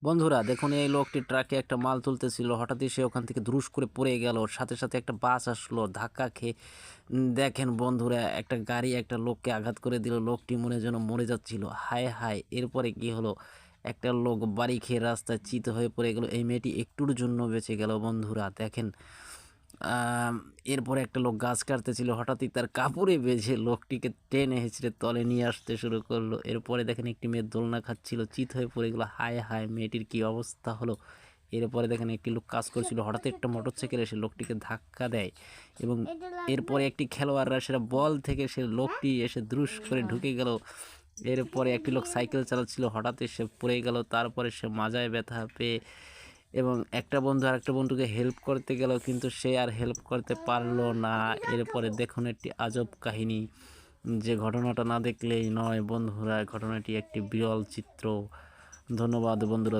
বন্ধুরা দেখুন, এই লোকটি ট্রাকে একটা মাল তুলতেছিল, হঠাৎই সে ওখান থেকে ধুরুস করে পড়ে গেল। সাথে সাথে একটা বাস আসলো, ধাক্কা খেয়ে দেখেন বন্ধুরা একটা গাড়ি একটা লোককে আঘাত করে দিল। লোকটি মনে যেন মরে যাচ্ছিল। হায় হায়, এরপরে কি হলো, একটা লোক বাড়ি খেয়ে রাস্তায় চিত হয়ে পড়ে গেল। এই মেয়েটি একটুর জন্য বেঁচে গেল। বন্ধুরা দেখেন, এরপরে একটা লোক গাছ কাটতেছিল, হঠাৎই তার কাপড়ে বেঁধে লোকটিকে টেনে হেঁচড়ে তলে নিয়ে আসতে শুরু করলো। এরপরে দেখেন একটি মেয়ে দোলনা খাচ্ছিল, চিত হয়ে পড়ে গেলো। হায় হায়, মেয়েটির কি অবস্থা হলো। এরপরে দেখেন একটি লোক কাজ করছিল, হঠাৎ একটা মোটরসাইকেল এসে লোকটিকে ধাক্কা দেয় এবং এরপরে একটি খেলোয়াড়রা সেটা বল থেকে সে লোকটি এসে দ্রুস করে ঢুকে গেল। এরপরে একটি লোক সাইকেল চালাচ্ছিল, হঠাৎই সে পড়ে গেল। তারপরে সে মাজায় ব্যথা পেয়ে এবং একটা বন্ধু আরেকটা বন্ধুকে হেল্প করতে গেল, কিন্তু সে আর হেল্প করতে পারলো না। এরপরে দেখুন একটি আজব কাহিনী, যে ঘটনাটা না দেখলেই নয় বন্ধুরা। ঘটনাটি একটি বিরল চিত্র। ধন্যবাদ বন্ধুরা।